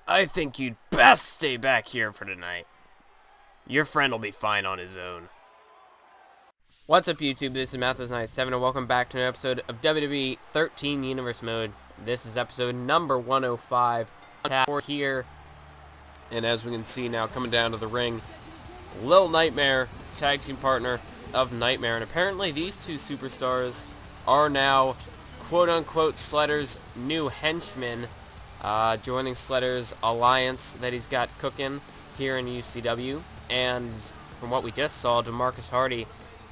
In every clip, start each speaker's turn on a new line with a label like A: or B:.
A: I think you'd best stay back here for tonight. Your friend will be fine on his own. What's up, YouTube? This is Mathos97, and welcome back to an episode of WWE 13 Universe Mode. This is episode number 105. We're here, and as we can see now, coming down to the ring, Lil Nightmare, tag team partner of Nightmare, and apparently these two superstars are now quote-unquote Sledder's new henchmen, joining Sledder's alliance that he's got cooking here in UCW. And from what we just saw, DeMarcus Hardy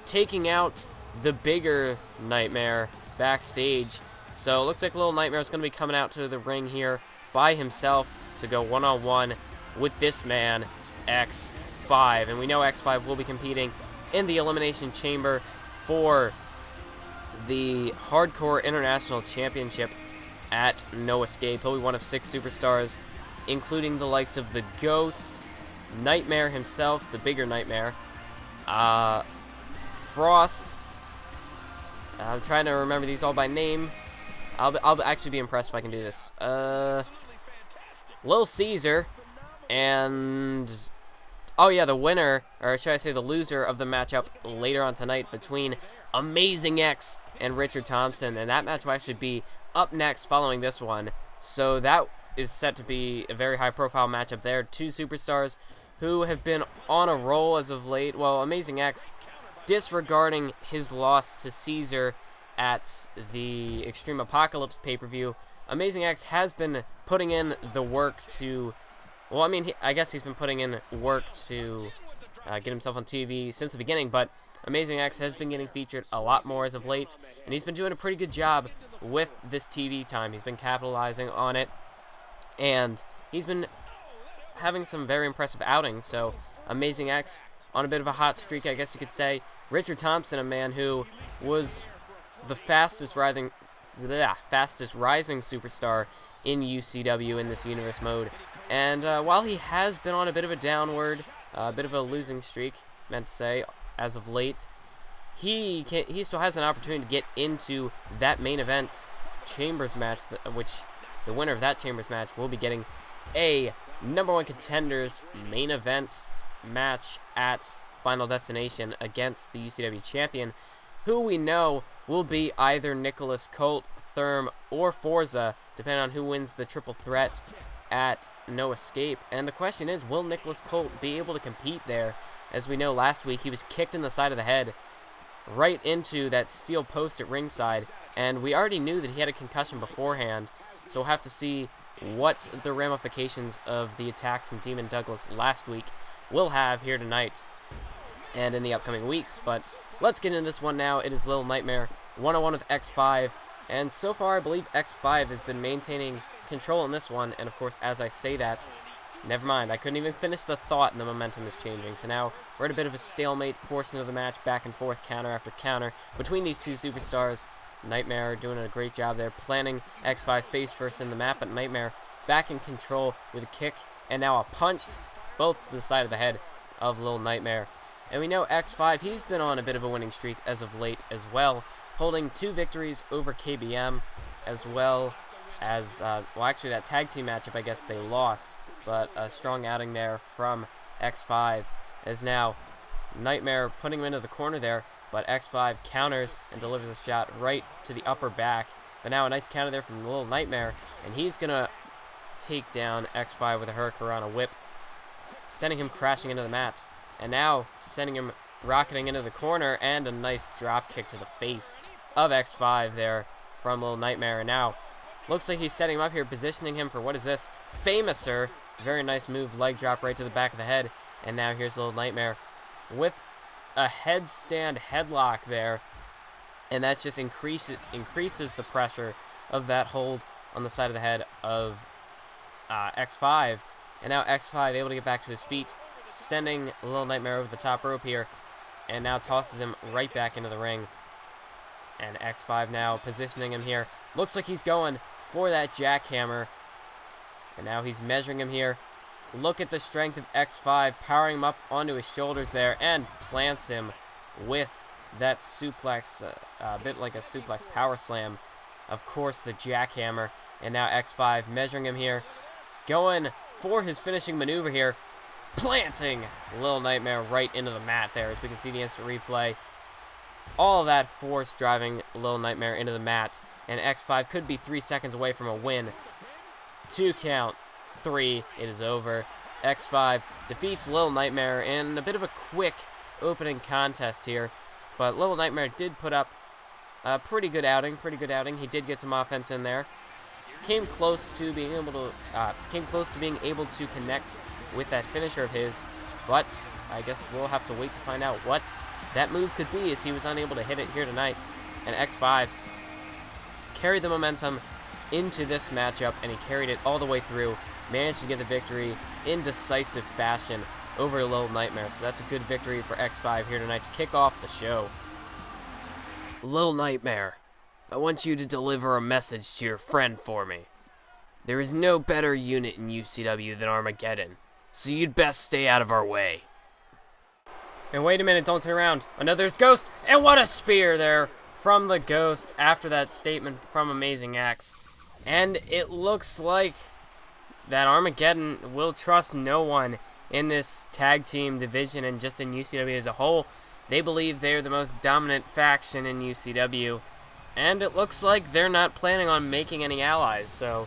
A: taking out the bigger Nightmare backstage. So it looks like Little Nightmare is going to be coming out to the ring here by himself to go one-on-one with this man, X5. And we know X5 will be competing in the Elimination Chamber for the Hardcore International Championship at No Escape. He'll be one of 6 superstars, including the likes of the Ghost, Nightmare himself, the bigger Nightmare, Frost. I'm trying to remember these all by name. I'll actually be impressed if I can do this. Lil Caesar, and oh yeah, the winner, or should I say the loser of the matchup later on tonight between Amazing X and Richard Thompson, and that match will actually be up next following this one. So that is set to be a very high-profile matchup there. 2 superstars who have been on a roll as of late. Well, Amazing X, disregarding his loss to Caesar at the Extreme Apocalypse pay-per-view, Amazing X has been putting in the work to, well, I mean, I guess he's been putting in work to get himself on TV since the beginning, but Amazing X has been getting featured a lot more as of late, and he's been doing a pretty good job with this TV time. He's been capitalizing on it, and he's been having some very impressive outings. So Amazing X on a bit of a hot streak, I guess you could say. Richard Thompson, a man who was the fastest rising superstar in UCW in this universe mode. And while he has been on a bit of a downward, a bit of a losing streak, meant to say, as of late, he still has an opportunity to get into that main event Chambers match, which the winner of that Chambers match will be getting a number 1 contenders main event match at Final Destination against the UCW champion, who we know will be either Nicholas Colt, Therm, or Forza, depending on who wins the triple threat at No Escape. And the question is, will Nicholas Colt be able to compete there? As we know, last week he was kicked in the side of the head right into that steel post at ringside, and we already knew that he had a concussion beforehand, so we'll have to see what the ramifications of the attack from Demon Douglas last week will have here tonight and in the upcoming weeks. But let's get into this one now. It is Little Nightmare one-on-one with X5, and so far I believe X5 has been maintaining control in this one. And of course, as I say that, never mind, I couldn't even finish the thought and the momentum is changing. So now we're at a bit of a stalemate portion of the match, back and forth, counter after counter between these 2 superstars. Nightmare doing a great job there, planting X5 face first in the map, but Nightmare back in control with a kick and now a punch, both to the side of the head of Little Nightmare. And we know X5, he's been on a bit of a winning streak as of late as well, holding 2 victories over KBM, as well as, well, actually that tag team matchup, I guess they lost, but a strong outing there from X5, as now Nightmare putting him into the corner there, but X5 counters and delivers a shot right to the upper back. But now a nice counter there from Little Nightmare, and he's going to take down X5 with a Hurricanrana whip, sending him crashing into the mat. And now sending him rocketing into the corner, and a nice drop kick to the face of X5 there from Little Nightmare. And now looks like he's setting him up here, positioning him for, what is this? Famouser. Very nice move, leg drop right to the back of the head. And now here's Little Nightmare with a headstand headlock there, and that just increases the pressure of that hold on the side of the head of X5. And now X5 able to get back to his feet, sending Little Nightmare over the top rope here, and now tosses him right back into the ring. And X5 now positioning him here. Looks like he's going for that jackhammer, and now he's measuring him here. Look at the strength of X5, powering him up onto his shoulders there, and plants him with that suplex, a bit like a suplex power slam. Of course, the jackhammer, and now X5 measuring him here. going for his finishing maneuver here, planting Little Nightmare right into the mat there, as we can see the instant replay. All that force driving Little Nightmare into the mat, and X5 could be 3 seconds away from a win. 2 count, 3, it is over. X5 defeats Little Nightmare in a bit of a quick opening contest here, but Little Nightmare did put up a pretty good outing. He did get some offense in there. Came close to being able to connect with that finisher of his, but I guess we'll have to wait to find out what that move could be, as he was unable to hit it here tonight. And X5 carried the momentum into this matchup, and he carried it all the way through, managed to get the victory in decisive fashion over Little Nightmare. So that's a good victory for X5 here tonight to kick off the show. Little Nightmare, I want you to deliver a message to your friend for me. There is no better unit in UCW than Armageddon, so you'd best stay out of our way. And wait a minute, don't turn around. I know there's Ghost, and what a spear there from the Ghost after that statement from Amazing X. And it looks like that Armageddon will trust no one in this tag team division and just in UCW as a whole. They believe they're the most dominant faction in UCW, and it looks like they're not planning on making any allies. So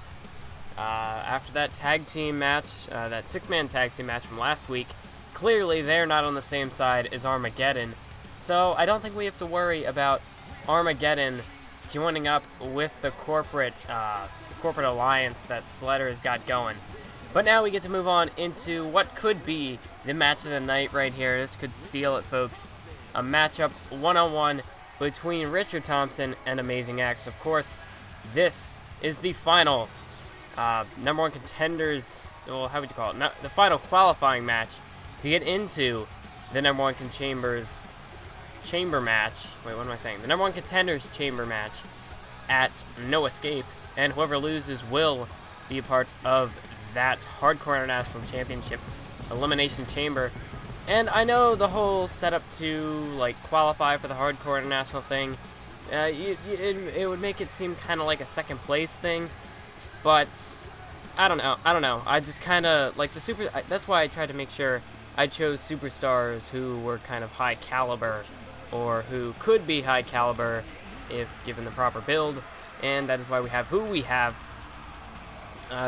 A: after that tag team match, that 6-man tag team match from last week, clearly they're not on the same side as Armageddon. So I don't think we have to worry about Armageddon joining up with the corporate alliance that Sledder has got going. But now we get to move on into what could be the match of the night right here. This could steal it, folks. A matchup one-on-one between Richard Thompson and Amazing X. Of course, this is the final number one contenders, well, how would you call it? The final qualifying match to get into the number one chamber match. Wait, what am I saying? The number one contenders chamber match at No Escape, and whoever loses will be a part of that Hardcore International Championship Elimination Chamber. And I know the whole setup to like qualify for the Hardcore International thing, it would make it seem kind of like a second place thing, but I don't know. I just kind of like that's why I tried to make sure I chose superstars who were kind of high caliber, or who could be high caliber if given the proper build, and that is why we have who we have.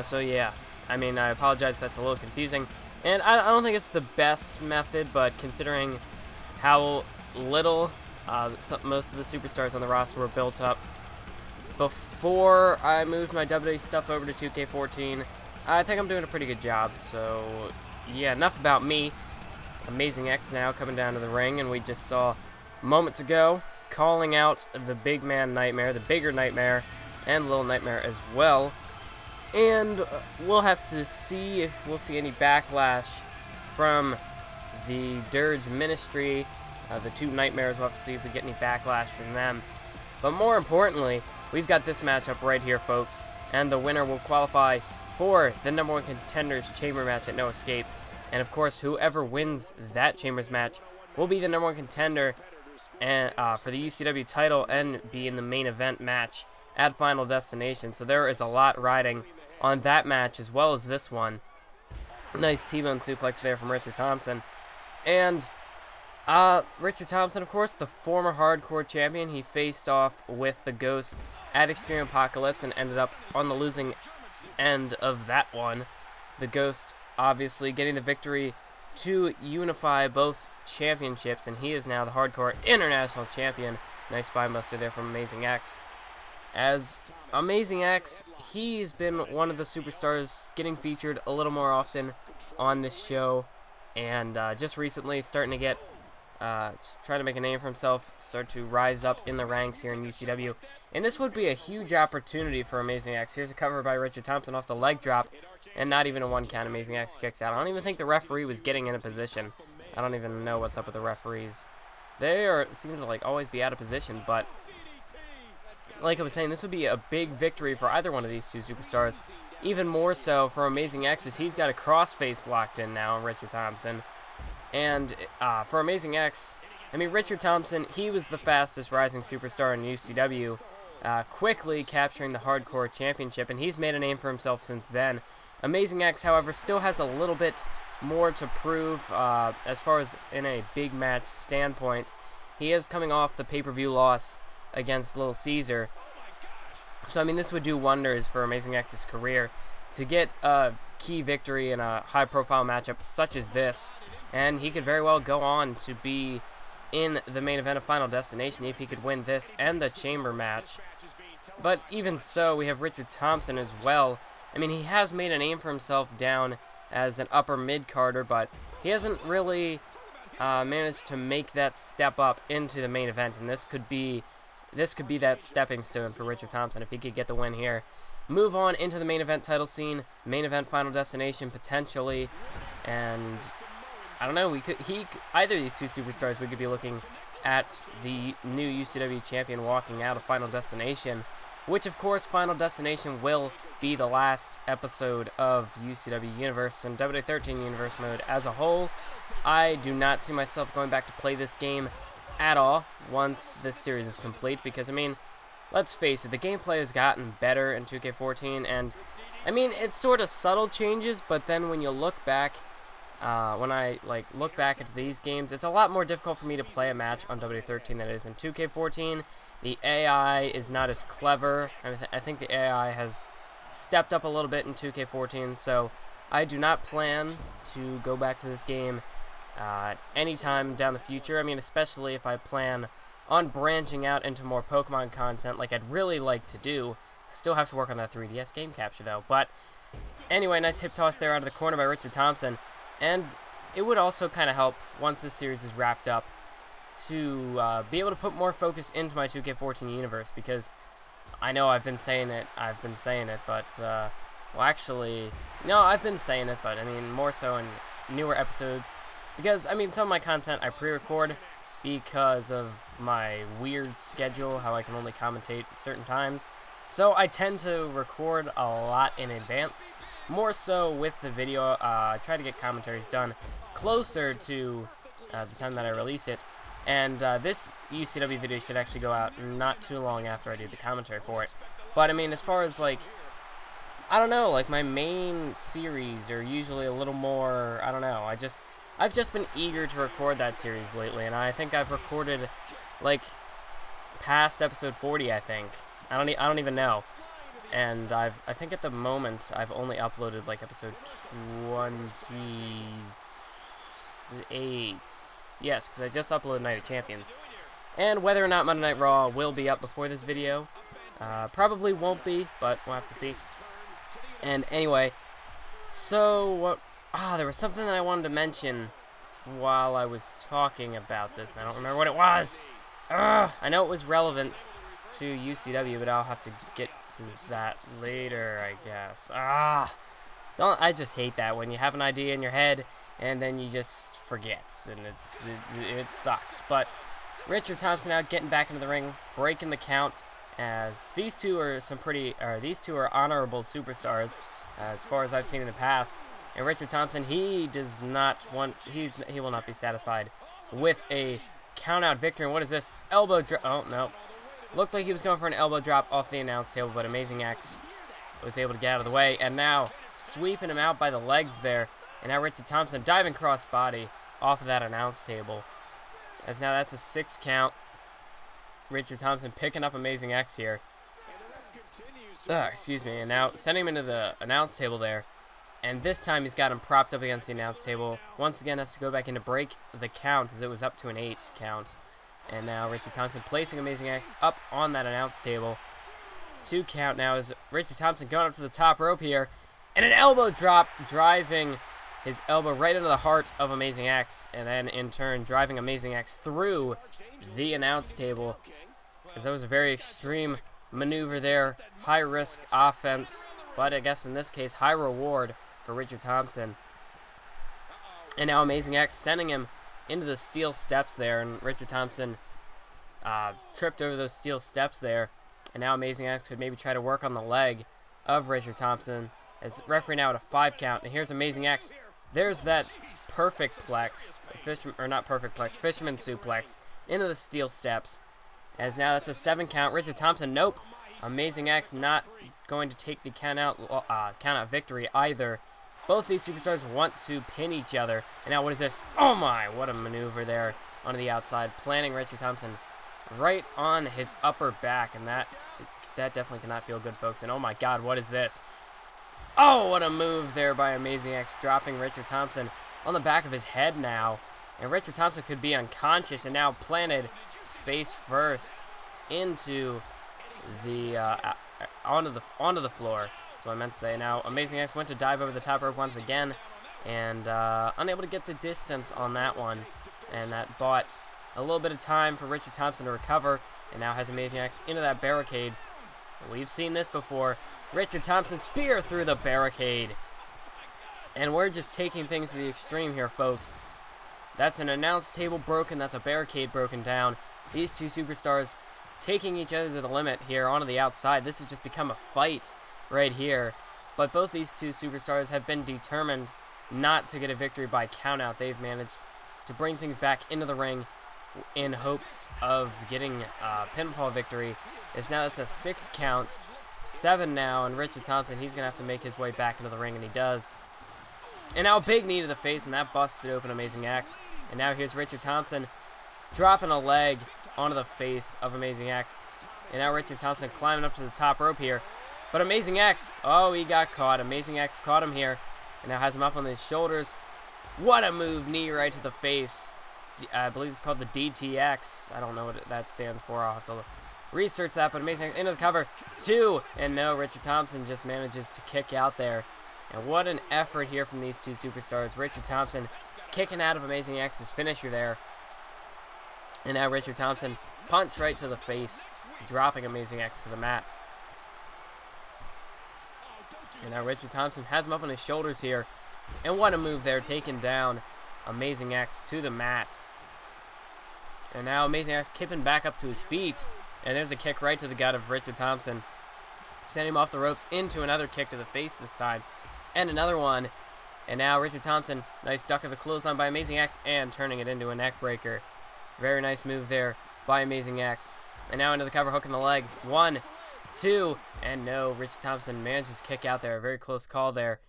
A: So yeah, I mean, I apologize if that's a little confusing. And I don't think it's the best method, but considering how little most of the superstars on the roster were built up before I moved my WWE stuff over to 2K14, I think I'm doing a pretty good job. So, yeah, enough about me. Amazing X now coming down to the ring, and we just saw moments ago calling out the big man Nightmare, the bigger Nightmare, and Little Nightmare as well. And we'll have to see if we'll see any backlash from the Dirge Ministry. The two Nightmares, we'll have to see if we get any backlash from them. But more importantly, we've got this matchup right here, folks. And the winner will qualify for the number one contenders chamber match at No Escape. And of course, whoever wins that chambers match will be the number one contender and for the UCW title and be in the main event match at Final Destination. So there is a lot riding on that match as well as this one. Nice T-bone suplex there from Richard Thompson. And Richard Thompson, of course, the former hardcore champion, he faced off with the Ghost at Extreme Apocalypse and ended up on the losing end of that one. The Ghost obviously getting the victory to unify both championships, and he is now the Hardcore International Champion. Nice spine buster there from Amazing X. As Amazing X, he's been one of the superstars getting featured a little more often on this show, and just recently starting to get, trying to make a name for himself, start to rise up in the ranks here in UCW. And this would be a huge opportunity for Amazing X. Here's a cover by Richard Thompson off the leg drop, and not even a 1 count. Amazing X kicks out. I don't even think the referee was getting in a position. I don't even know what's up with the referees. They seem to like always be out of position, but like I was saying, this would be a big victory for either one of these two superstars. Even more so for Amazing X, as he's got a crossface locked in now, Richard Thompson. And for Amazing X, I mean, Richard Thompson, he was the fastest rising superstar in UCW, quickly capturing the Hardcore Championship, and he's made a name for himself since then. Amazing X, however, still has a little bit more to prove as far as in a big match standpoint. He is coming off the pay-per-view loss against Little Caesar. So, I mean, this would do wonders for Amazing X's career to get a key victory in a high-profile matchup such as this. And he could very well go on to be in the main event of Final Destination if he could win this and the Chamber match. But even so, we have Richard Thompson as well. I mean, he has made a name for himself down as an upper mid-carder, but he hasn't really managed to make that step up into the main event, and this could be that stepping stone for Richard Thompson if he could get the win here. Move on into the main event title scene, main event Final Destination potentially, and I don't know, either of these two superstars, we could be looking at the new UCW champion walking out of Final Destination, which of course Final Destination will be the last episode of UCW Universe and WWE 13 Universe mode as a whole. I do not see myself going back to play this game at all once this series is complete, because I mean, let's face it, the gameplay has gotten better in 2K14, and I mean, it's sort of subtle changes, but then when you look back, when I look back at these games, it's a lot more difficult for me to play a match on WWE13 than it is in 2K14. The AI is not as clever. I think the AI has stepped up a little bit in 2K14, so I do not plan to go back to this game anytime down the future. I mean, especially if I plan on branching out into more Pokemon content like I'd really like to do. Still have to work on that 3DS game capture, though. But anyway, nice hip toss there out of the corner by Richard Thompson. And it would also kind of help, once this series is wrapped up, to be able to put more focus into my 2K14 universe, because I know I've been saying it, but, well, actually, no, I've been saying it, but, I mean, more so in newer episodes, because, I mean, some of my content I pre-record because of my weird schedule, how I can only commentate at certain times, so I tend to record a lot in advance. More so with the video, I try to get commentaries done closer to the time that I release it, and this UCW video should actually go out not too long after I do the commentary for it. But I mean, as far as like, I don't know, like my main series are usually a little more, I don't know, I've just been eager to record that series lately, and I think I've recorded like past episode 40, I think. I don't even know. And I think at the moment I've only uploaded like episode 28. Yes, because I just uploaded Night of Champions. And whether or not Monday Night Raw will be up before this video, probably won't be, but we'll have to see. And anyway, so what? There was something that I wanted to mention while I was talking about this, and I don't remember what it was. I know it was relevant to UCW, but I'll have to get to that later, I guess. I just hate that when you have an idea in your head and then you just forget, and it sucks. But Richard Thompson now getting back into the ring, breaking the count, as these two are honorable superstars as far as I've seen in the past. And Richard Thompson, he will not be satisfied with a count-out victory. And what is this? Elbow drop. Oh, no. Looked like he was going for an elbow drop off the announce table, but Amazing X was able to get out of the way. And now sweeping him out by the legs there. And now Richard Thompson diving cross body off of that announce table. As now that's a 6 count. Richard Thompson picking up Amazing X here. Excuse me. And now sending him into the announce table there. And this time he's got him propped up against the announce table. Once again has to go back in to break the count, as it was up to an 8 count. And now Richard Thompson placing Amazing X up on that announce table. 2 count now as Richard Thompson going up to the top rope here. And an elbow drop, driving his elbow right into the heart of Amazing X. And then in turn driving Amazing X through the announce table. As that was a very extreme maneuver there. High risk offense, but I guess in this case high reward for Richard Thompson. And now Amazing X sending him into the steel steps there, and Richard Thompson tripped over those steel steps there, and now Amazing X could maybe try to work on the leg of Richard Thompson, as referee now at a 5 count, and here's Amazing X. There's that perfect plex, fisherman suplex into the steel steps, as now that's a 7 count. Richard Thompson, nope. Amazing X not going to take the count out victory either. Both these superstars want to pin each other. And now what is this? Oh my, what a maneuver there onto the outside, planting Richard Thompson right on his upper back, and that definitely cannot feel good, folks. And oh my god, what is this? Oh, what a move there by Amazing X, dropping Richard Thompson on the back of his head now. And Richard Thompson could be unconscious and now planted face first into the onto the floor. So I meant to say. Now Amazing X went to dive over the top rope once again, and unable to get the distance on that one, and that bought a little bit of time for Richard Thompson to recover, and now has Amazing X into that barricade. We've seen this before. Richard Thompson spear through the barricade, and we're just taking things to the extreme here, folks. That's an announce table broken. That's a barricade broken down. These two superstars taking each other to the limit here onto the outside. This has just become a fight right here. But both these two superstars have been determined not to get a victory by countout. They've managed to bring things back into the ring in hopes of getting a pinfall victory. Now that's a 6 count. 7 now, and Richard Thompson, he's going to have to make his way back into the ring, and he does. And now a big knee to the face, and that busted open Amazing X. And now here's Richard Thompson dropping a leg onto the face of Amazing X. And now Richard Thompson climbing up to the top rope here. But Amazing X, oh, he got caught. Amazing X caught him here, and now has him up on his shoulders. What a move, knee right to the face. I believe it's called the DTX. I don't know what that stands for. I'll have to research that, but Amazing X into the cover. 2, and no, Richard Thompson just manages to kick out there. And what an effort here from these two superstars. Richard Thompson kicking out of Amazing X's finisher there. And now Richard Thompson punch right to the face, dropping Amazing X to the mat. And now Richard Thompson has him up on his shoulders here. And what a move there, taking down Amazing X to the mat. And now Amazing X kipping back up to his feet. And there's a kick right to the gut of Richard Thompson, sending him off the ropes into another kick to the face this time. And another one. And now Richard Thompson, nice duck of the clothesline by Amazing X, and turning it into a neck breaker. Very nice move there by Amazing X. And now into the cover, hook in the leg. 1, 2, and no, Richard Thompson manages to kick out there. A very close call there.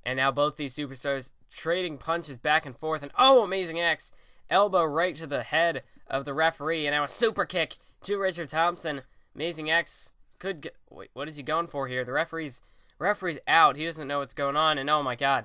A: And now both these superstars trading punches back and forth. And oh, Amazing X, elbow right to the head of the referee. And now a super kick to Richard Thompson. Amazing X could wait, what is he going for here? The referee's out. He doesn't know what's going on. And oh my god,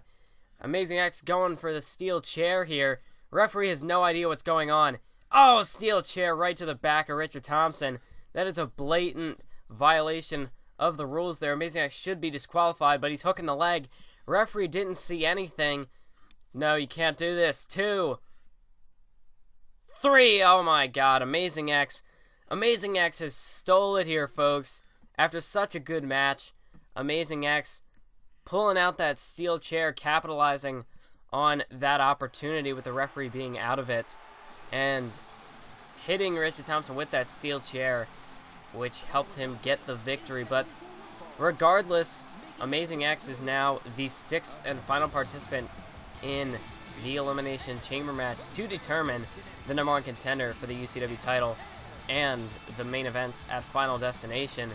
A: Amazing X going for the steel chair here. Referee has no idea what's going on. Oh, steel chair right to the back of Richard Thompson. That is a blatant violation of the rules there. Amazing X should be disqualified, but he's hooking the leg. Referee didn't see anything. No, you can't do this. 2, 3. Oh my god, Amazing X. Amazing X has stole it here, folks. After such a good match, Amazing X pulling out that steel chair, capitalizing on that opportunity with the referee being out of it, and hitting Richard Thompson with that steel chair, which helped him get the victory. But regardless, Amazing X is now the 6th and final participant in the Elimination Chamber match to determine the #1 contender for the UCW title and the main event at Final Destination.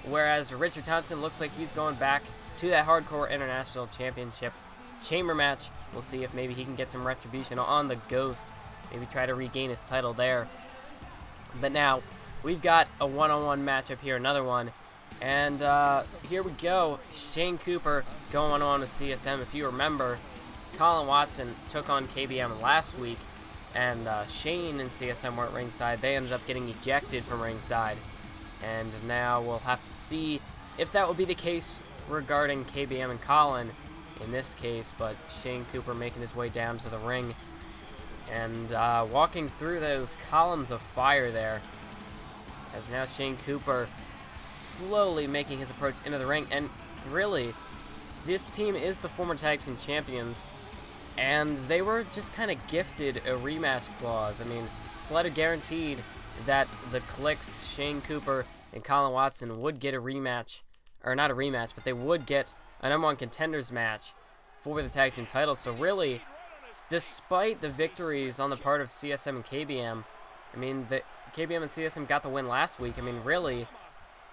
A: Whereas Richard Thompson looks like he's going back to that Hardcore International Championship Chamber match. We'll see if maybe he can get some retribution on the Ghost. Maybe try to regain his title there. But now, we've got a one-on-one matchup here, another one. And here we go. Shane Cooper going one-on-one with CSM. If you remember, Colin Watson took on KBM last week, and Shane and CSM were at ringside. They ended up getting ejected from ringside. And now we'll have to see if that will be the case regarding KBM and Colin in this case. But Shane Cooper making his way down to the ring and walking through those columns of fire there. As now Shane Cooper slowly making his approach into the ring. And really, this team is the former tag team champions, and they were just kind of gifted a rematch clause. I mean, Sledder guaranteed that the Clicks, Shane Cooper and Colin Watson, would get a rematch, or not a rematch, but they would get a #1 contenders match for the tag team titles. So really, despite the victories on the part of CSM and KBM, I mean, the KBM and CSM got the win last week. I mean, really,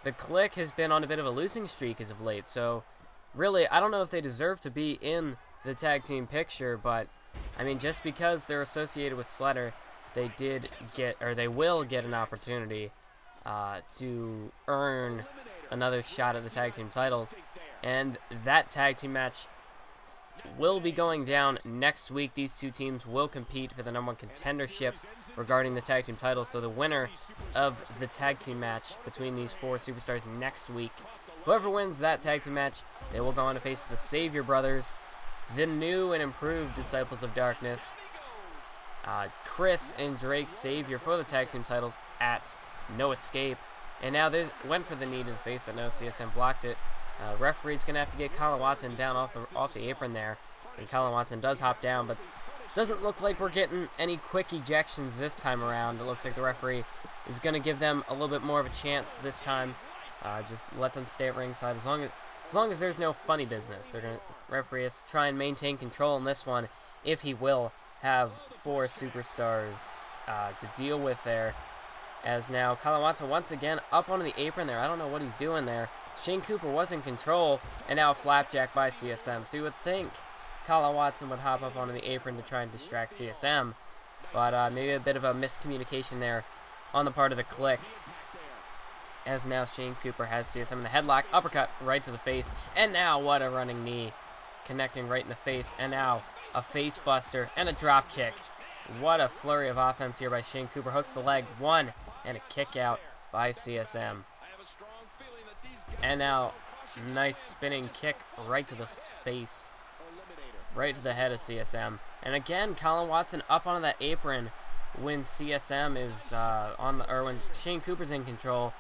A: the Click has been on a bit of a losing streak as of late, so really, I don't know if they deserve to be in the tag team picture, but I mean, just because they're associated with Sledder, they will get an opportunity to earn another shot at the tag team titles, and that tag team match will be going down next week. These two teams will compete for the #1 contendership regarding the tag team titles, so the winner of the tag team match between these 4 superstars next week, whoever wins that tag team match, they will go on to face the Savior Brothers, the new and improved Disciples of Darkness, Chris and Drake Savior for the tag team titles at No Escape. And now there's went for the knee to the face, but no, CSM blocked it. Referee's gonna have to get Colin Watson down off the apron there, and Colin Watson does hop down, but doesn't look like we're getting any quick ejections this time around. It looks like the referee is gonna give them a little bit more of a chance this time. Just let them stay at ringside as long as there's no funny business. They're gonna referee is try and maintain control in this one if he will have 4 superstars to deal with there. As now Colin Watson once again up onto the apron there. I don't know what he's doing there. Shane Cooper was in control, and now a flapjack by CSM. So you would think Colin Watson would hop up onto the apron to try and distract CSM, but maybe a bit of a miscommunication there on the part of the Click. As now Shane Cooper has CSM in the headlock, uppercut right to the face, and now what a running knee, connecting right in the face, and now a face buster and a drop kick. What a flurry of offense here by Shane Cooper. Hooks the leg, 1, and a kick out by CSM. And now, nice spinning kick right to the face, right to the head of CSM. And again, Colin Watson up onto that apron when CSM is when Shane Cooper's in control,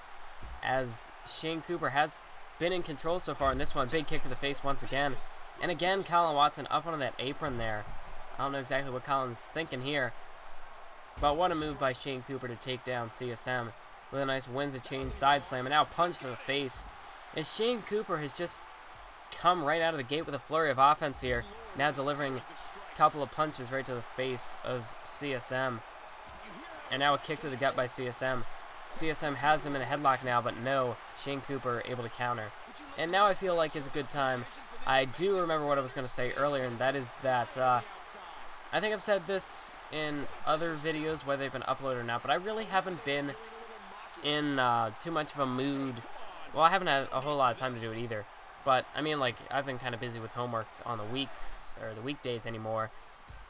A: as Shane Cooper has been in control so far in this one. Big kick to the face once again. And again, Colin Watson up onto that apron there. I don't know exactly what Colin's thinking here, but what a move by Shane Cooper to take down CSM with a nice Windsor chain side slam, and now punch to the face. As Shane Cooper has just come right out of the gate with a flurry of offense here, now delivering a couple of punches right to the face of CSM. And now a kick to the gut by CSM. CSM has him in a headlock now, but no, Shane Cooper able to counter. And now I feel like is a good time. I do remember what I was going to say earlier, and that is that I think I've said this in other videos, whether they've been uploaded or not, but I really haven't been in too much of a mood. Well, I haven't had a whole lot of time to do it either. But, I mean, like, I've been kind of busy with homework on the weekdays anymore.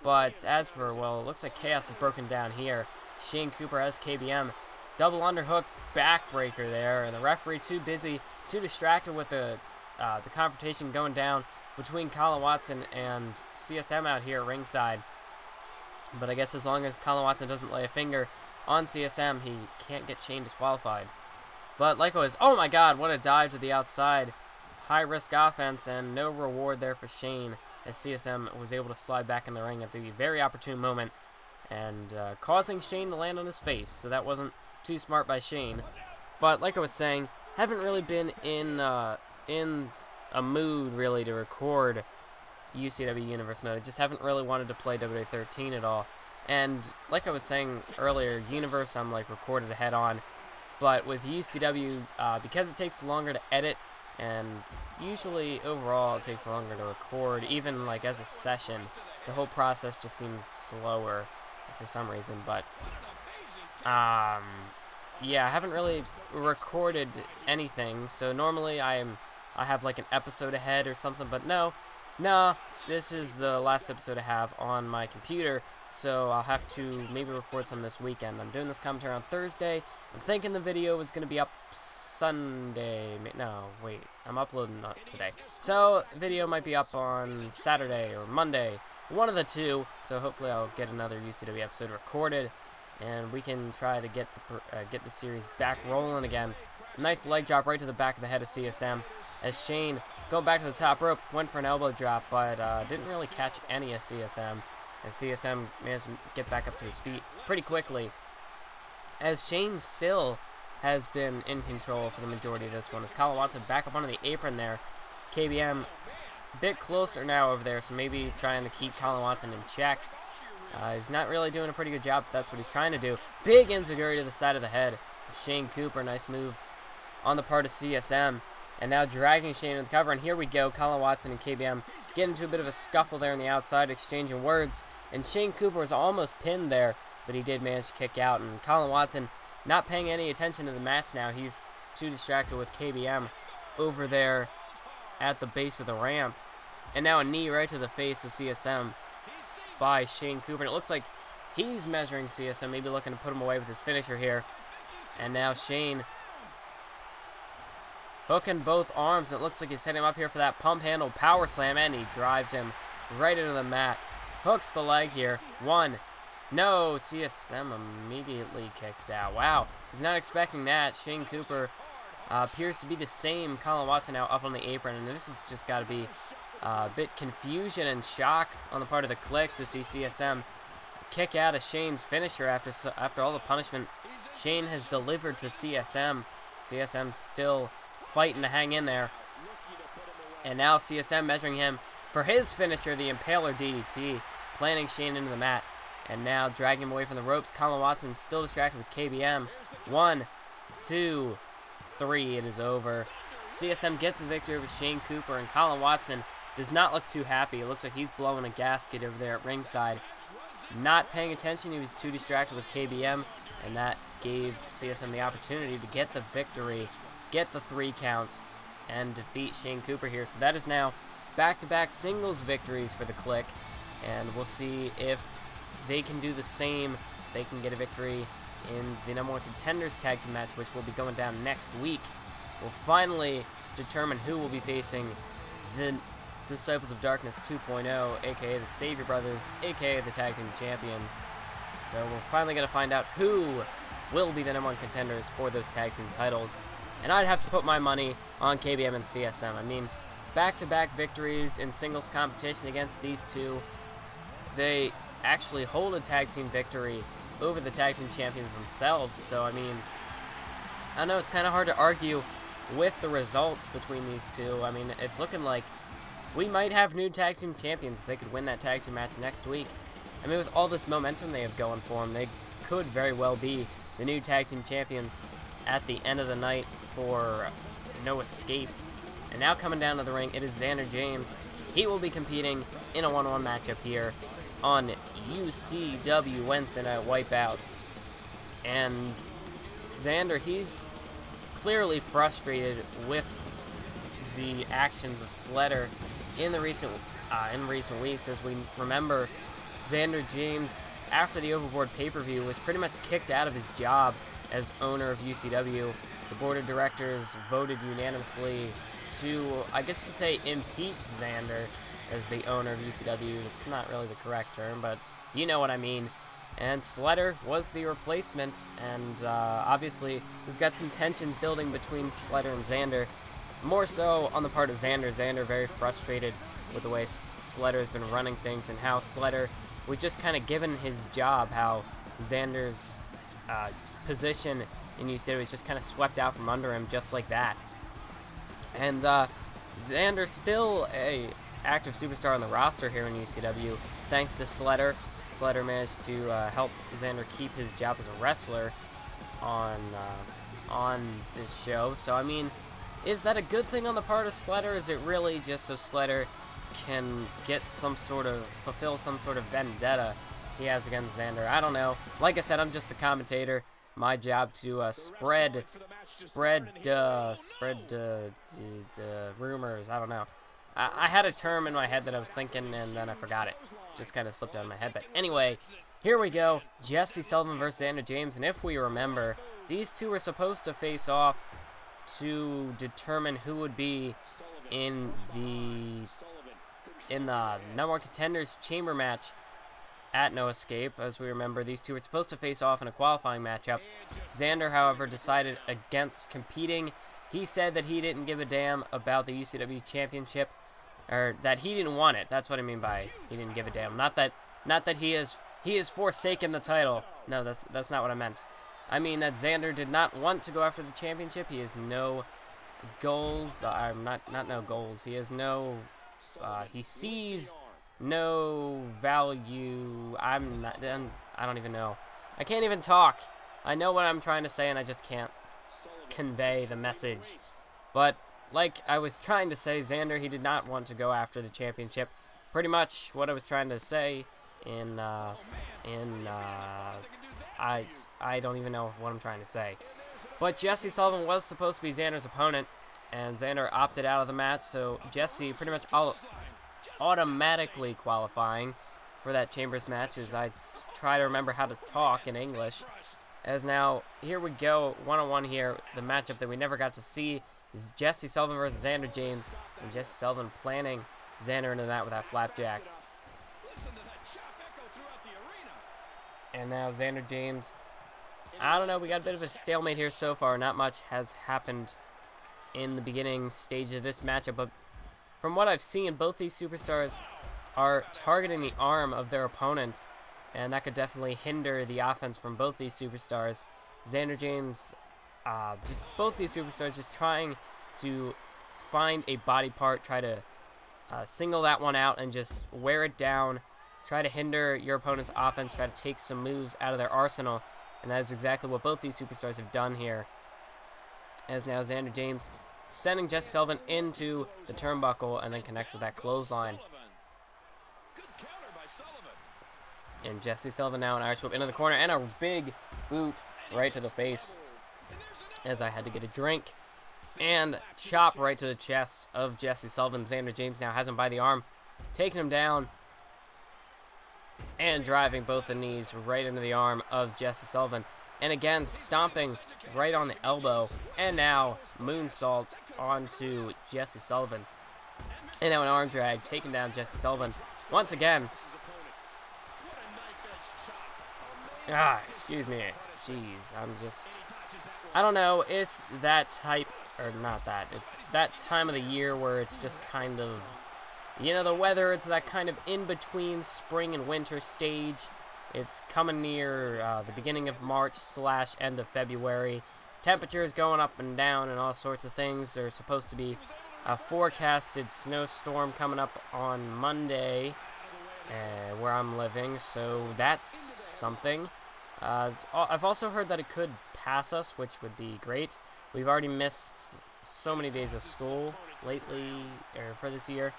A: But as for, well, it looks like chaos is broken down here. Shane Cooper has KBM. Double underhook backbreaker there. And the referee too busy, too distracted with the confrontation going down between Colin Watson and CSM out here at ringside. But I guess as long as Colin Watson doesn't lay a finger on CSM, he can't get Shane disqualified. But like always, oh my god, what a dive to the outside. High-risk offense and no reward there for Shane, as CSM was able to slide back in the ring at the very opportune moment and causing Shane to land on his face. So that wasn't too smart by Shane. But like I was saying, haven't really been in a mood really to record UCW Universe mode. I just haven't really wanted to play WWE 13 at all. And like I was saying earlier, Universe I'm like recorded ahead on. But with UCW, because it takes longer to edit, and usually overall it takes longer to record, even like as a session, the whole process just seems slower for some reason. But yeah, I haven't really recorded anything, so normally I have like an episode ahead or something, but no, this is the last episode I have on my computer, so I'll have to maybe record some this weekend. I'm doing this commentary on Thursday. I'm thinking the video is going to be up Sunday. No, wait, I'm uploading not today. So, video might be up on Saturday or Monday, one of the two, so hopefully I'll get another UCW episode recorded, and we can try to get the series back rolling again. Nice leg drop right to the back of the head of CSM, as Shane, going back to the top rope, went for an elbow drop, but didn't really catch any of CSM. And CSM managed to get back up to his feet pretty quickly, as Shane still has been in control for the majority of this one. As Colin Watson back up onto the apron there. KBM a bit closer now over there, so maybe trying to keep Colin Watson in check. He's not really doing a pretty good job if that's what he's trying to do. Big enziguri to the side of the head of Shane Cooper. Nice move on the part of CSM. And now dragging Shane into the cover. And here we go. Colin Watson and KBM get into a bit of a scuffle there on the outside, exchanging words. And Shane Cooper was almost pinned there, but he did manage to kick out. And Colin Watson not paying any attention to the match now. He's too distracted with KBM over there at the base of the ramp. And now a knee right to the face of CSM by Shane Cooper. And it looks like he's measuring CSM, maybe looking to put him away with his finisher here. And now Shane hooking both arms. And it looks like he's setting him up here for that pump handle power slam. And he drives him right into the mat. Hooks the leg here. One. No, CSM immediately kicks out. Wow, was not expecting that. Shane Cooper appears to be the same. Colin Watson now up on the apron, and this has just got to be a bit confusion and shock on the part of the Clique to see CSM kick out of Shane's finisher after all the punishment Shane has delivered to CSM. CSM still fighting to hang in there, and now CSM measuring him for his finisher, the Impaler DDT, planting Shane into the mat. And now dragging him away from the ropes. Colin Watson still distracted with KBM. 1, 2, 3. It is over. CSM gets the victory with Shane Cooper, and Colin Watson does not look too happy. It looks like he's blowing a gasket over there at ringside. Not paying attention. He was too distracted with KBM, and that gave CSM the opportunity to get the victory, get the 3 count, and defeat Shane Cooper here. So that is now back-to-back singles victories for the Clique, and we'll see if they can do the same. They can get a victory in the #1 Contenders Tag Team match, which will be going down next week. We'll finally determine who will be facing the Disciples of Darkness 2.0, aka the Savior Brothers, aka the Tag Team Champions. So we're finally going to find out who will be the #1 contenders for those Tag Team titles. And I'd have to put my money on KBM and CSM. I mean, back-to-back victories in singles competition against these two. They actually hold a tag team victory over the tag team champions themselves. So, I mean, I know it's kind of hard to argue with the results between these two. I mean, it's looking like we might have new tag team champions if they could win that tag team match next week. I mean, with all this momentum they have going for them, they could very well be the new tag team champions at the end of the night for No Escape. And now coming down to the ring, it is Zander James. He will be competing in a 1-on-1 matchup here on UCW Wednesday Night Wipeout. And Zander, he's clearly frustrated with the actions of Sledder in recent weeks. As we remember, Zander James, after the Overboard pay-per-view, was pretty much kicked out of his job as owner of UCW. The board of directors voted unanimously to, I guess you could say, impeach Zander as the owner of UCW. It's not really the correct term, but you know what I mean. And Sledder was the replacement, and obviously we've got some tensions building between Sledder and Zander. More so on the part of Zander. Zander very frustrated with the way Sledder has been running things and how Sledder was just kind of given his job, how Zander's position in UCW was just kind of swept out from under him just like that. And Zander's still a active superstar on the roster here in UCW, thanks to Sledder. Sledder managed to help Zander keep his job as a wrestler on this show. So, I mean, is that a good thing on the part of Sledder? Is it really just so Sledder can get fulfill some sort of vendetta he has against Zander? I don't know. Like I said, I'm just the commentator. My job to spread rumors. I don't know. I had a term in my head that I was thinking, and then I forgot it. Just kind of slipped out of my head. But anyway, here we go. Jesse Sullivan versus Zander James. And if we remember, these two were supposed to face off to determine who would be in the #1 Contenders Chamber match at No Escape. As we remember, these two were supposed to face off in a qualifying matchup. Zander, however, decided against competing. He said that he didn't give a damn about the UCW Championship, or that he didn't want it. That's what I mean by he didn't give a damn. Not that he has forsaken the title. No, that's not what I meant. I mean that Zander did not want to go after the championship. He has no goals. Not no goals. He has no. He sees no value. I don't even know. I can't even talk. I know what I'm trying to say, and I just can't convey the message. But like I was trying to say, Zander, he did not want to go after the championship. Pretty much what I was trying to say I don't even know what I'm trying to say. But Jesse Sullivan was supposed to be Zander's opponent, and Zander opted out of the match, so Jesse pretty much automatically qualifying for that Chambers match as I try to remember how to talk in English. As now, here we go, one-on-one here. The matchup that we never got to see is Jesse Sullivan versus Zander James, and Jesse Sullivan planning Zander into the mat with that flapjack. And now Zander James, I don't know, we got a bit of a stalemate here so far. Not much has happened in the beginning stage of this matchup, but from what I've seen, both these superstars are targeting the arm of their opponent, and that could definitely hinder the offense from both these superstars. Zander James, both these superstars just trying to find a body part, try to single that one out and just wear it down, try to hinder your opponent's offense, try to take some moves out of their arsenal, and that is exactly what both these superstars have done here. As now Zander James sending Jesse Sullivan into the turnbuckle and then connects with that clothesline. And Jesse Sullivan now an Irish whip into the corner and a big boot right to the face as I had to get a drink. And chop right to the chest of Jesse Sullivan. Zander James now has him by the arm, taking him down and driving both the knees right into the arm of Jesse Sullivan. And again, stomping right on the elbow. And now moonsault onto Jesse Sullivan. And now an arm drag, taking down Jesse Sullivan once again. Excuse me. Jeez, I don't know. It's that type, or not that. It's that time of the year where it's just kind of, you know, the weather, it's that kind of in-between spring and winter stage. It's coming near the beginning of March / end of February. Temperatures going up and down and all sorts of things. There's supposed to be a forecasted snowstorm coming up on Monday where I'm living, so that's something. I've also heard that it could pass us, which would be great. We've already missed so many days of school lately, or for this year.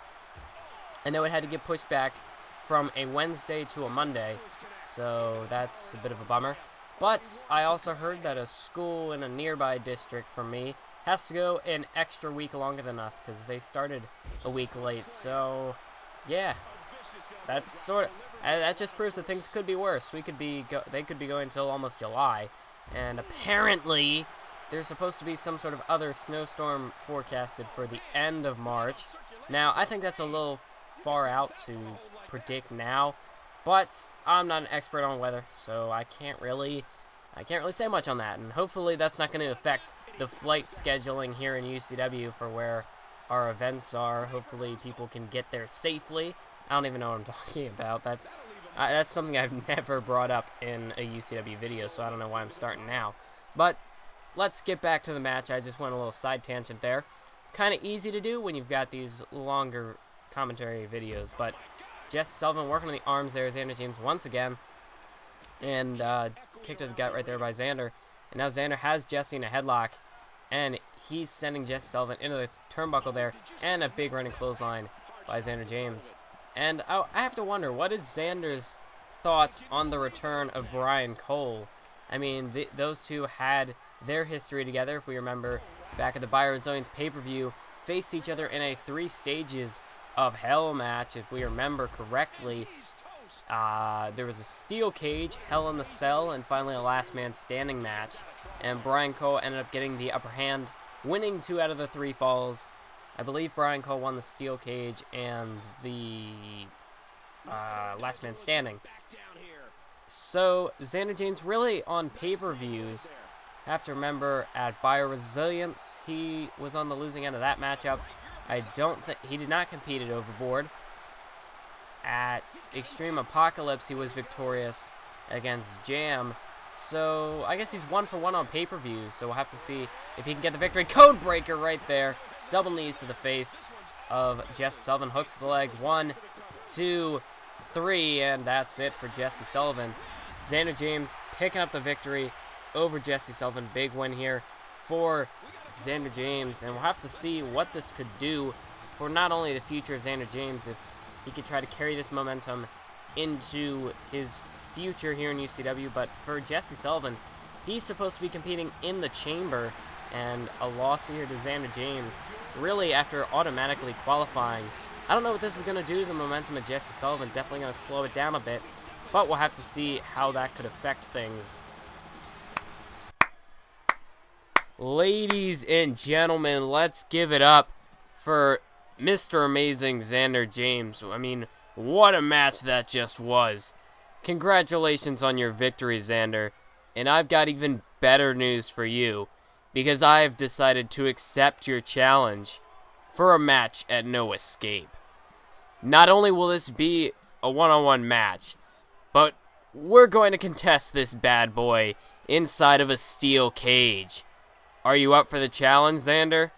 A: I know it had to get pushed back from a Wednesday to a Monday, so that's a bit of a bummer. But I also heard that a school in a nearby district from me has to go an extra week longer than us because they started a week late. So, yeah, that's that just proves that things could be worse. They could be going until almost July, and apparently there's supposed to be some sort of other snowstorm forecasted for the end of March. Now, I think that's a little far out to predict now, but I'm not an expert on weather, so I can't really say much on that. And hopefully that's not going to affect the flight scheduling here in UCW for where our events are. Hopefully people can get there safely. I don't even know what I'm talking about. That's something I've never brought up in a UCW video, so I don't know why I'm starting now. But let's get back to the match. I just went a little side tangent there. It's kind of easy to do when you've got these longer commentary videos, but Jesse Sullivan working on the arms there. Zander James once again, and kick to the gut right there by Zander. And now Zander has Jesse in a headlock, and he's sending Jesse Sullivan into the turnbuckle there, and a big running clothesline by Zander James. And I have to wonder, what is Zander's thoughts on the return of Brian Cole? I mean, those two had their history together. If we remember, back at the BioResilience pay-per-view, faced each other in a 3 stages of hell match. If we remember correctly, there was a steel cage, Hell in the Cell, and finally a last man standing match. And Brian Cole ended up getting the upper hand, winning 2 out of the 3 falls. I believe Brian Cole won the steel cage and the last man standing. So Zander James really on pay-per-views. Have to remember at BioResilience, he was on the losing end of that matchup. I don't think he did not compete at Overboard. At Extreme Apocalypse, he was victorious against Jam. So I guess he's 1 for 1 on pay-per-views. So we'll have to see if he can get the victory. Code breaker right there. Double knees to the face of Jesse Sullivan. Hooks to the leg. 1, 2, 3, and that's it for Jesse Sullivan. Zander James picking up the victory over Jesse Sullivan. Big win here for Zander James, and we'll have to see what this could do for not only the future of Zander James, if he could try to carry this momentum into his future here in UCW, but for Jesse Sullivan, he's supposed to be competing in the Chamber, and a loss here to Zander James, really after automatically qualifying. I don't know what this is going to do to the momentum of Jesse Sullivan, definitely going to slow it down a bit, but we'll have to see how that could affect things. Ladies and gentlemen, let's give it up for Mr. Amazing Zander James. I mean, what a match that just was. Congratulations on your victory, Zander. And I've got even better news for you, because I have decided to accept your challenge for a match at No Escape. Not only will this be a one-on-one match, but we're going to contest this bad boy inside of a steel cage. Are you up for the challenge, Zander?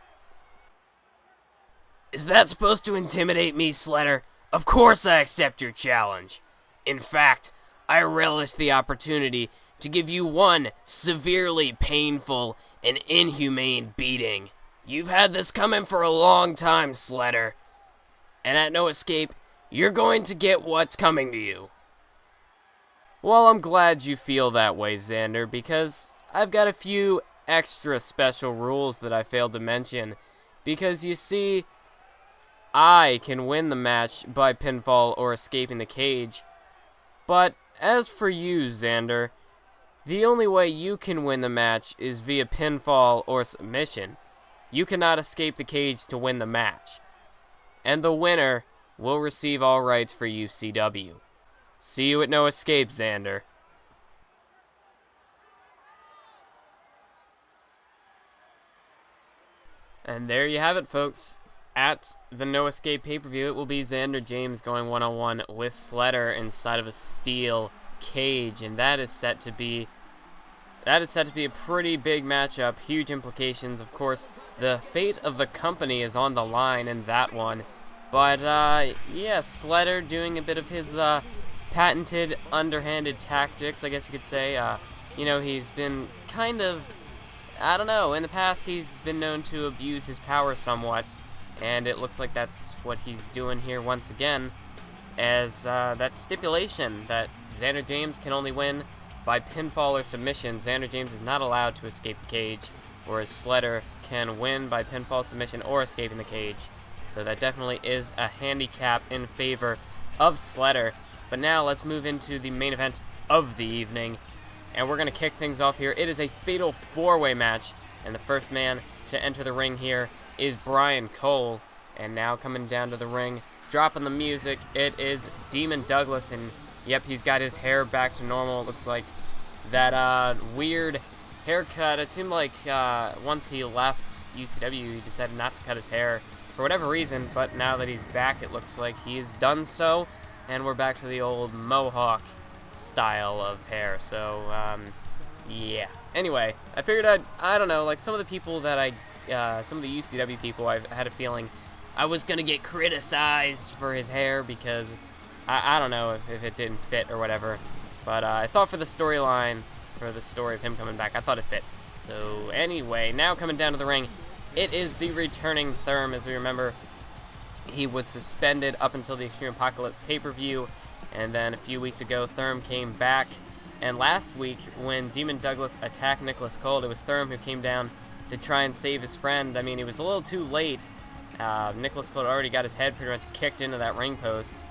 A: Is that supposed to intimidate me, Sledder? Of course I accept your challenge. In fact, I relish the opportunity to give you one severely painful and inhumane beating. You've had this coming for a long time, Sledder. And at No Escape, you're going to get what's coming to you. Well, I'm glad you feel that way, Zander, because I've got a few extra special rules that I failed to mention. Because you see, I can win the match by pinfall or escaping the cage. But as for you, Zander, the only way you can win the match is via pinfall or submission. You cannot escape the cage to win the match. And the winner will receive all rights for UCW. See you at No Escape, Zander. And there you have it, folks. At the No Escape pay-per-view, it will be Zander James going one-on-one with Sledder inside of a steel cage, and that is set to be a pretty big matchup. Huge implications, of course. The fate of the company is on the line in that one. But yeah, Sledder doing a bit of his patented underhanded tactics, I guess you could say. You know, he's been kind of, I don't know, in the past he's been known to abuse his power somewhat, and it looks like that's what he's doing here once again, as that stipulation that Zander James can only win by pinfall or submission. Zander James is not allowed to escape the cage, whereas Sledder can win by pinfall, submission, or escaping the cage. So that definitely is a handicap in favor of Sledder. But now let's move into the main event of the evening, and we're going to kick things off here. It is a fatal four-way match, and the first man to enter the ring here is Brian Cole. And now coming down to the ring, dropping the music, it is Demon Douglas, and yep, he's got his hair back to normal. It looks like that weird haircut. It seemed like once he left UCW, he decided not to cut his hair for whatever reason, but now that he's back, it looks like he's done so, and we're back to the old mohawk style of hair. So yeah. Anyway, I figured I don't know, like some of the people that some of the UCW people, I've had a feeling I was gonna get criticized for his hair because I don't know if it didn't fit or whatever, but I thought for the storyline, for the story of him coming back, I thought it fit. So anyway, now coming down to the ring, it is the returning Therm. As we remember, he was suspended up until the Extreme Apocalypse pay-per-view, and then a few weeks ago, Therm came back. And last week, when Demon Douglas attacked Nicholas Cole, it was Therm who came down to try and save his friend. I mean, he was a little too late. Nicholas Cole already got his head pretty much kicked into that ring post.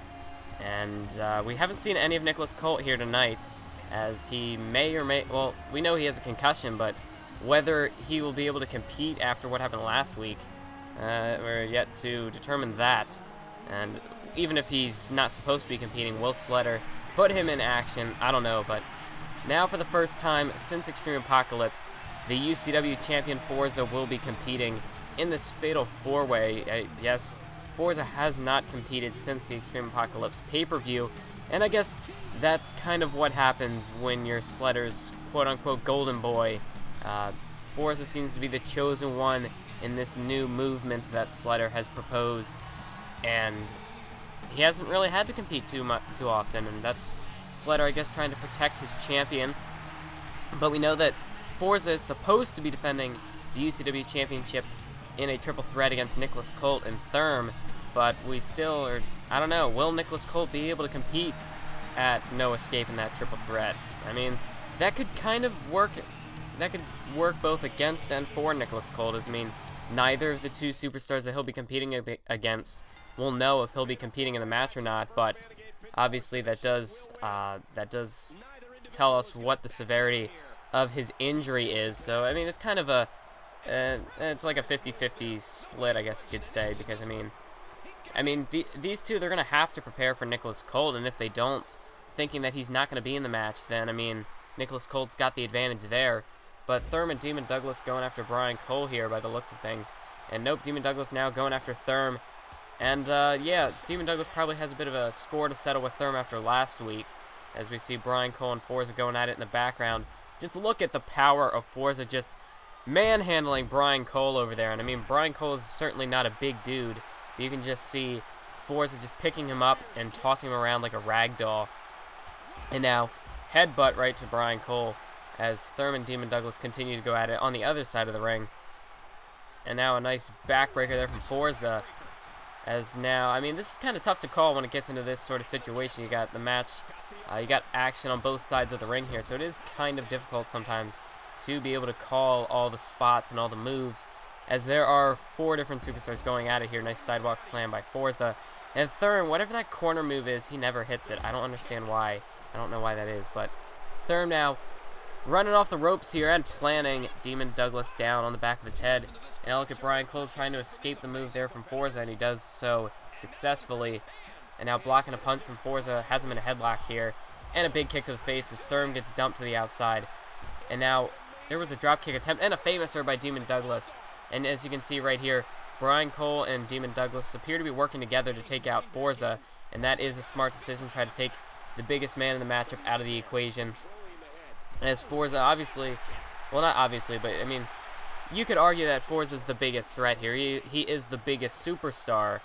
A: And we haven't seen any of Nicholas Cole here tonight, as he may or may, well, we know he has a concussion, but whether he will be able to compete after what happened last week, we're yet to determine that. And even if he's not supposed to be competing, will Sledder put him in action? I don't know, but now for the first time since Extreme Apocalypse, the UCW champion Forza will be competing in this fatal four-way. Yes, Forza has not competed since the Extreme Apocalypse pay-per-view, and I guess that's kind of what happens when you're Sledder's quote-unquote golden boy. Forza seems to be the chosen one in this new movement that Sledder has proposed, and he hasn't really had to compete too often, and that's Sledder, I guess, trying to protect his champion. But we know that Forza is supposed to be defending the UCW Championship in a triple threat against Nicholas Colt and Therm, but we still are, I don't know, will Nicholas Colt be able to compete at No Escape in that triple threat? I mean, that could kind of work, that could work both against and for Nicholas Colt, as I mean, neither of the two superstars that he'll be competing against will know if he'll be competing in the match or not, but obviously that does tell us what the severity of his injury is. So I mean, it's kind of a it's like a 50-50 split, I guess you could say, because I mean these two, they're gonna have to prepare for Nicholas Colt, and if they don't, thinking that he's not gonna be in the match, then I mean Nicholas Colt's got the advantage there. But Therm and Demon Douglas going after Brian Cole here by the looks of things, and nope, Demon Douglas now going after Therm. And, yeah, Demon Douglas probably has a bit of a score to settle with Therm after last week, as we see Brian Cole and Forza going at it in the background. Just look at the power of Forza just manhandling Brian Cole over there. And, I mean, Brian Cole is certainly not a big dude, but you can just see Forza just picking him up and tossing him around like a rag doll. And now, headbutt right to Brian Cole, as Therm and Demon Douglas continue to go at it on the other side of the ring. And now a nice backbreaker there from Forza. As now, I mean, this is kind of tough to call when it gets into this sort of situation. You got the match, you got action on both sides of the ring here, so it is kind of difficult sometimes to be able to call all the spots and all the moves, as there are 4 different superstars going at it here. Nice sidewalk slam by Forza. And Therm, whatever that corner move is, he never hits it. I don't understand why. I don't know why that is, but Therm now running off the ropes here and planting Demon Douglas down on the back of his head. And now look at Brian Cole trying to escape the move there from Forza, and he does so successfully. And now blocking a punch from Forza, has him in a headlock here. And a big kick to the face as Therm gets dumped to the outside. And now there was a dropkick attempt and a famouser by Demon Douglas. And as you can see right here, Brian Cole and Demon Douglas appear to be working together to take out Forza. And that is a smart decision, try to take the biggest man in the matchup out of the equation. As Forza obviously, well, not obviously, but I mean, you could argue that Forza's the biggest threat here. He is the biggest superstar,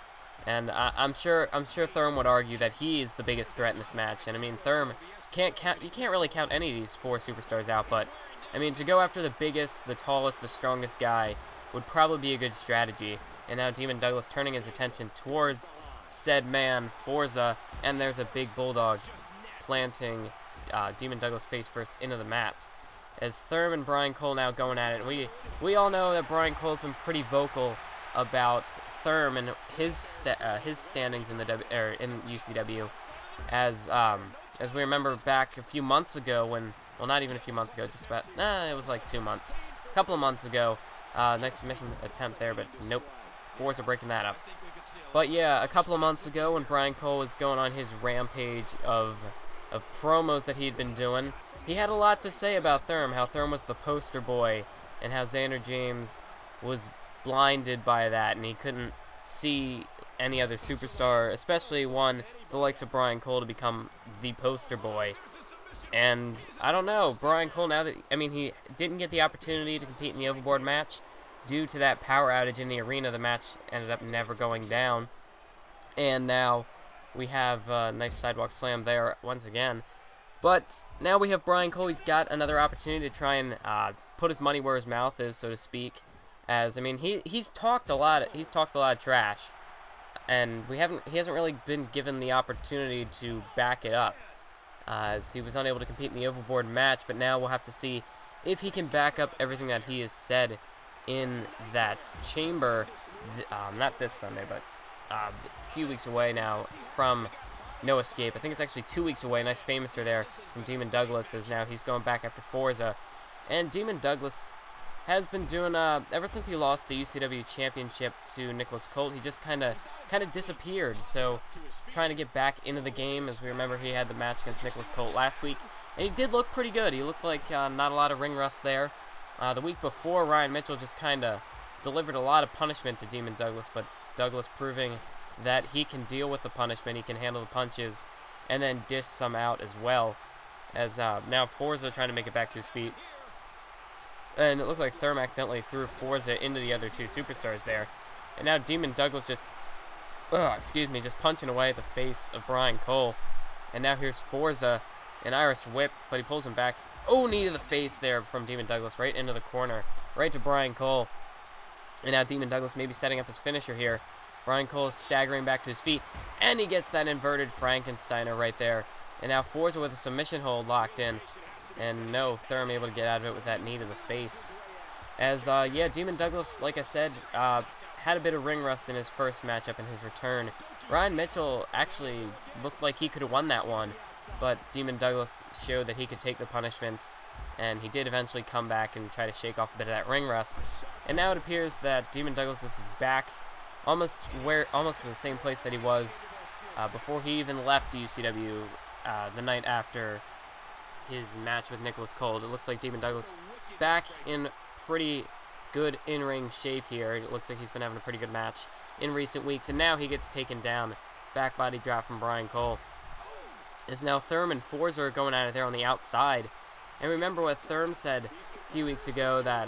A: and I'm sure Therm would argue that he is the biggest threat in this match. And I mean, Therm you can't really count any of these 4 superstars out, but I mean, to go after the biggest, the tallest, the strongest guy would probably be a good strategy. And now Demon Douglas turning his attention towards said man, Forza, and there's a big bulldog planting Demon Douglas face first into the mat. As Therm and Brian Cole now going at it, we all know that Brian Cole's been pretty vocal about Therm and his standings in the in UCW, as we remember back a few months ago when, well, not even a few months ago, just about it was like 2 months, a couple of months ago. Nice submission attempt there, but nope, Forza breaking that up. But yeah, a couple of months ago when Brian Cole was going on his rampage of promos that he'd been doing, he had a lot to say about Therm, how Therm was the poster boy, and how Zander James was blinded by that, and he couldn't see any other superstar, especially one the likes of Brian Cole, to become the poster boy. And I don't know, Brian Cole, now that, I mean, he didn't get the opportunity to compete in the Overboard match due to that power outage in the arena. The match ended up never going down, and now we have a nice sidewalk slam there once again. But now we have Brian Cole. He's got another opportunity to try and put his money where his mouth is, so to speak. As I mean, he's talked a lot. He's talked a lot of trash, and he hasn't really been given the opportunity to back it up, as he was unable to compete in the Overboard match. But now we'll have to see if he can back up everything that he has said in that chamber. Not this Sunday, but a few weeks away now from No Escape. I think it's actually 2 weeks away. Nice famouser there from Demon Douglas, as now he's going back after Forza. And Demon Douglas has been doing, ever since he lost the UCW Championship to Nicholas Colt, he just kind of disappeared. So trying to get back into the game, as we remember he had the match against Nicholas Colt last week. And he did look pretty good. He looked like not a lot of ring rust there. The week before, Ryan Mitchell just kind of delivered a lot of punishment to Demon Douglas, but Douglas proving that he can deal with the punishment, he can handle the punches, and then dish some out as well. As now Forza trying to make it back to his feet. And it looked like Therm accidentally threw Forza into the other 2 superstars there. And now Demon Douglas just punching away at the face of Brian Cole. And now here's Forza, an Irish whip, but he pulls him back. Oh, knee to the face there from Demon Douglas, right into the corner. right to Brian Cole. And now Demon Douglas maybe setting up his finisher here. Brian Cole is staggering back to his feet, and he gets that inverted Frankensteiner right there. And now Forza with a submission hold locked in. And no, Thurm able to get out of it with that knee to the face. As, yeah, Demon Douglas, like I said, had a bit of ring rust in his first matchup in his return. Ryan Mitchell actually looked like he could have won that one, but Demon Douglas showed that he could take the punishment, and he did eventually come back and try to shake off a bit of that ring rust. And now it appears that Demon Douglas is back almost in the same place that he was before he even left UCW the night after his match with Nicholas Cold. It looks like Demon Douglas back in pretty good in-ring shape here. It looks like he's been having a pretty good match in recent weeks, and now he gets taken down. Back body drop from Brian Cole. It's now Thurm and Forza are going at it there on the outside. And remember what Thurm said a few weeks ago, that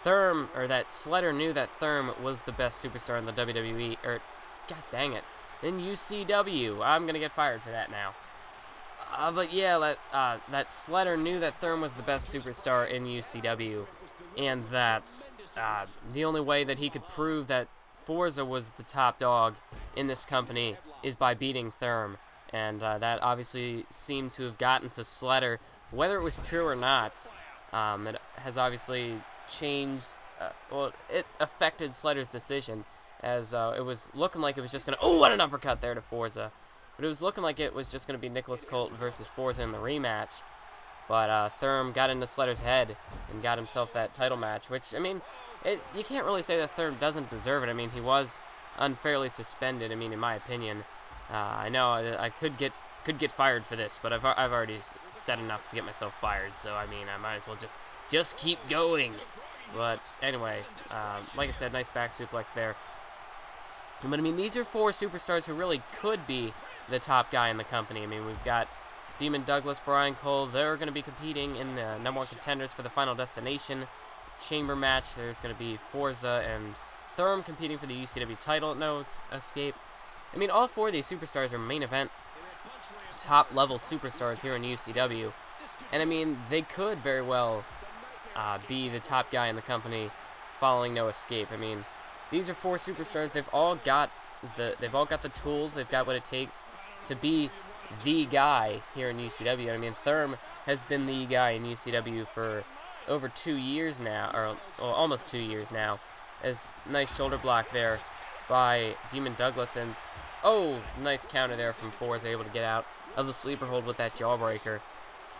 A: that Sledder knew that Thurm was the best superstar in the WWE, or god dang it, in UCW. I'm gonna get fired for that now. But yeah, that Sledder knew that Thurm was the best superstar in UCW, and that the only way that he could prove that Forza was the top dog in this company is by beating Thurm. And that obviously seemed to have gotten to Sledder. Whether it was true or not, it has obviously changed, well, it affected Sledder's decision, as it was looking like it was just going to, oh, what an uppercut there to Forza. But it was looking like it was just going to be Nicholas Colt versus Forza in the rematch. But Thurm got into Sledder's head and got himself that title match, which, I mean, you can't really say that Thurm doesn't deserve it. I mean, he was unfairly suspended, I mean, in my opinion. I know I could get fired for this, but I've already said enough to get myself fired, so, I mean, I might as well just keep going. But anyway, like I said, nice back suplex there. But, I mean, these are four superstars who really could be the top guy in the company. I mean, we've got Demon Douglas, Brian Cole. They're going to be competing in the #1 contenders for the Final Destination Chamber match. There's going to be Forza and Thurm competing for the UCW title. No escape. I mean, all four of these superstars are main event top-level superstars here in UCW. And, I mean, they could very well be the top guy in the company following No Escape. I mean, these are four superstars. They've all got the tools. They've got what it takes to be the guy here in UCW. I mean, Thurm has been the guy in UCW for over 2 years now, or well, almost 2 years now. As nice shoulder block there by Demon Douglas, and oh, nice counter there from Forza, able to get out of the sleeper hold with that jawbreaker.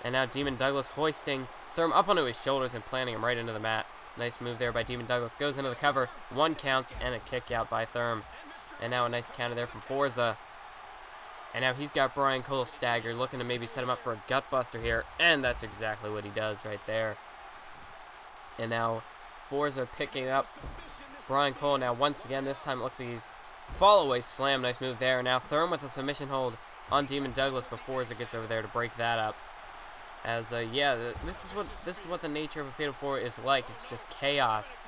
A: And now Demon Douglas hoisting Thurm up onto his shoulders and planting him right into the mat. Nice move there by Demon Douglas. Goes into the cover. 1 count and a kick out by Thurm. And now a nice counter there from Forza. And now he's got Brian Cole staggered, looking to maybe set him up for a gutbuster here. And that's exactly what he does right there. And now Forza picking up Brian Cole. Now once again, this time it looks like he's fall away slam. Nice move there. And now Thurm with a submission hold on Demon Douglas before Forza gets over there to break that up. As yeah, this is what the nature of a Fatal 4 is like. It's just chaos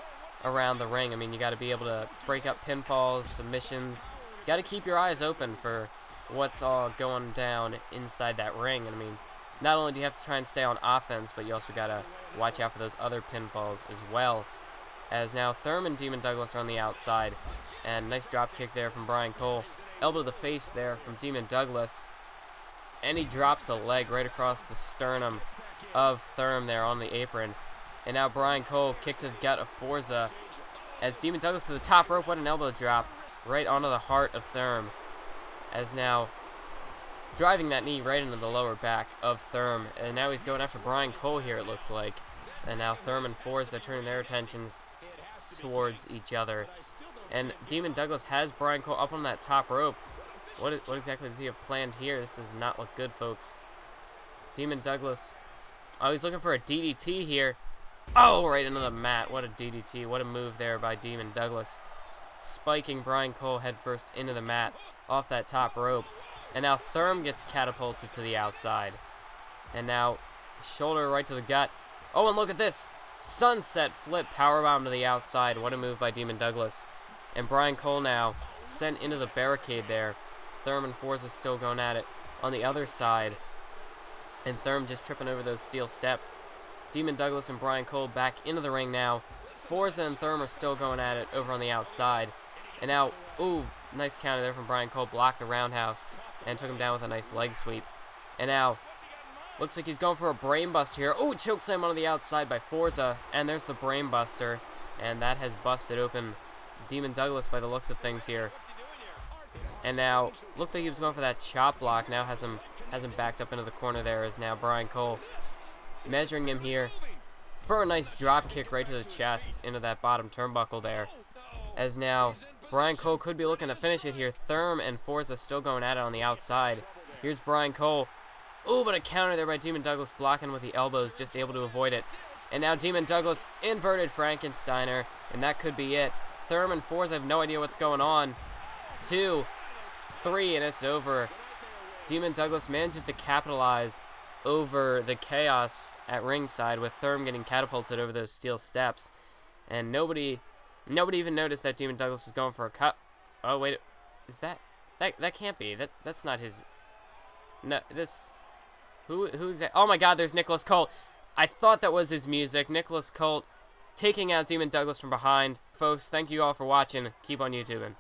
A: around the ring. I mean, you got to be able to break up pinfalls, submissions. Got to keep your eyes open for what's all going down inside that ring. And I mean, not only do you have to try and stay on offense, but you also got to watch out for those other pinfalls as well. As now Thurm and Demon Douglas are on the outside. And nice drop kick there from Brian Cole. Elbow to the face there from Demon Douglas. And he drops a leg right across the sternum of Thurm there on the apron. And now Brian Cole kicked to the gut of Forza. As Demon Douglas to the top rope, what an elbow drop right onto the heart of Thurm. As now driving that knee right into the lower back of Thurm. And now he's going after Brian Cole here, it looks like. And now Thurm and Forza turning their attentions towards each other. And Demon Douglas has Brian Cole up on that top rope. What exactly does he have planned here? This does not look good, folks. Demon Douglas. Oh, he's looking for a DDT here. Oh, right into the mat. What a DDT. What a move there by Demon Douglas. Spiking Brian Cole headfirst into the mat off that top rope. And now Thurm gets catapulted to the outside. And now shoulder right to the gut. Oh, and look at this. Sunset flip powerbomb to the outside. What a move by Demon Douglas. And Brian Cole now sent into the barricade there. Thurm and Forza still going at it on the other side. And Thurm just tripping over those steel steps. Demon Douglas and Brian Cole back into the ring now. Forza and Therm are still going at it over on the outside. And now, ooh, nice counter there from Brian Cole. Blocked the roundhouse and took him down with a nice leg sweep. And now, looks like he's going for a brainbuster here. Oh, chokeslam on the outside by Forza. And there's the brainbuster. And that has busted open Demon Douglas by the looks of things here. And now, looked like he was going for that chop block. Now has him backed up into the corner there, as now Brian Cole measuring him here for a nice drop kick right to the chest into that bottom turnbuckle there. As now Brian Cole could be looking to finish it here. Therm and Forza still going at it on the outside. Here's Brian Cole. Ooh, but a counter there by Demon Douglas, blocking with the elbows, just able to avoid it. And now Demon Douglas, inverted Frankensteiner, and that could be it. Therm and Forza have no idea what's going on. 2, 3, and it's over. Demon Douglas manages to capitalize over the chaos at ringside, with Therm getting catapulted over those steel steps. And nobody even noticed that Demon Douglas was going for a cut. Oh, wait. Is that can't be. That's not his. No, this. Who exactly? Oh my God, there's Nicholas Colt. I thought that was his music. Nicholas Colt taking out Demon Douglas from behind. Folks, thank you all for watching. Keep on YouTubing.